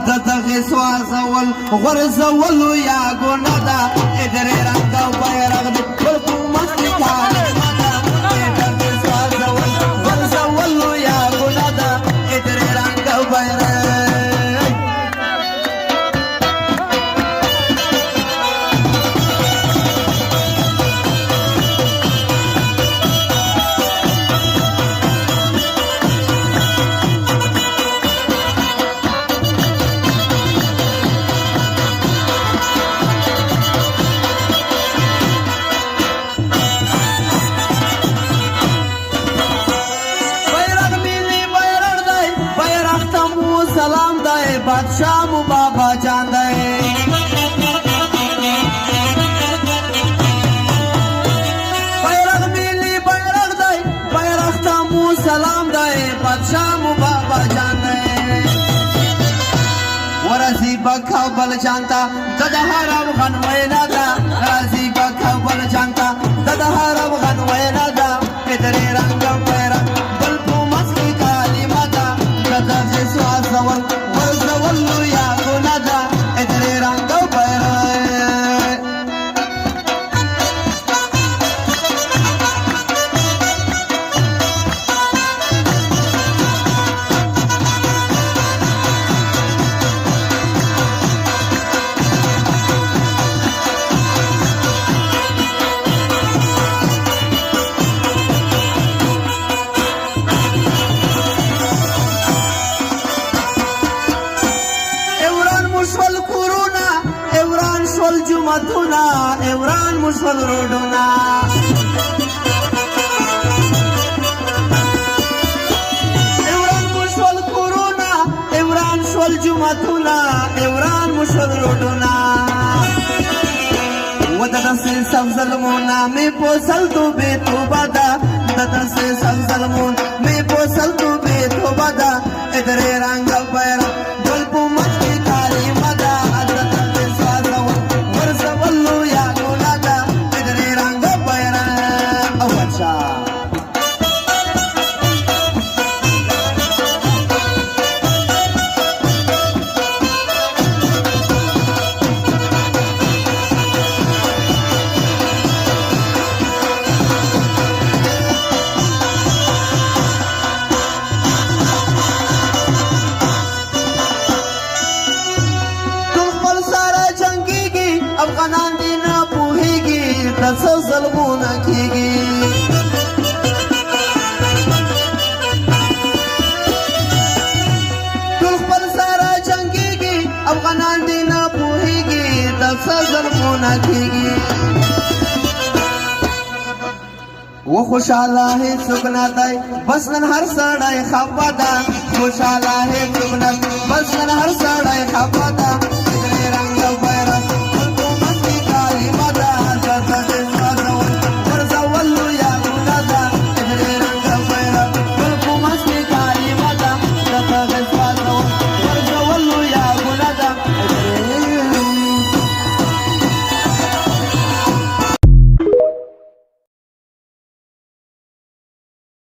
د دغې سوازول غورځول یا ګناه ده ادرې رنګ او بیرغ د خلکو مستي کلمه ده د دغې سوازول غورځول یا ګناه ده ادرې رنګ او بیرغ سلام دے بادشاہ مو بابا جان دے بیرغ ملی بیرغ دے بیرغ تامو سلام دے بادشاہ مو بابا جان دے ورزی بکھا بل جانتا ددہارم غن وینا دا رزی بکھا بل جانتا ددہارم غن وینا دا ادرے رنگ بیرغ بل پو مسکی کلمہ دا ددغې سوازول ورځول یا ګناه ده ادرې رنګ او بیرغ جمعتنا اوران مشفل روډونه اوران مشفل کورونا اوران شول جمعتنا اوران مشفل روډونه وددسې سم ظلمونه مې پوسل توبې توبه ده ددسې سم ظلمون مې پوسل توبې توبه ده ادرې رنګ بیرغ ګل په مخ کې کلمه ده افغانان دې نه پوهېږي د څه ظلمونه کېږي ټول خپل سره جنګېږي افغانان دې نه پوهېږي د څه ظلمونه کېږي و خوشاله هېڅوک نه دی بس نن هر سړی خفه ده خوشاله هېڅوک نه بس نن هر سړی خفه ده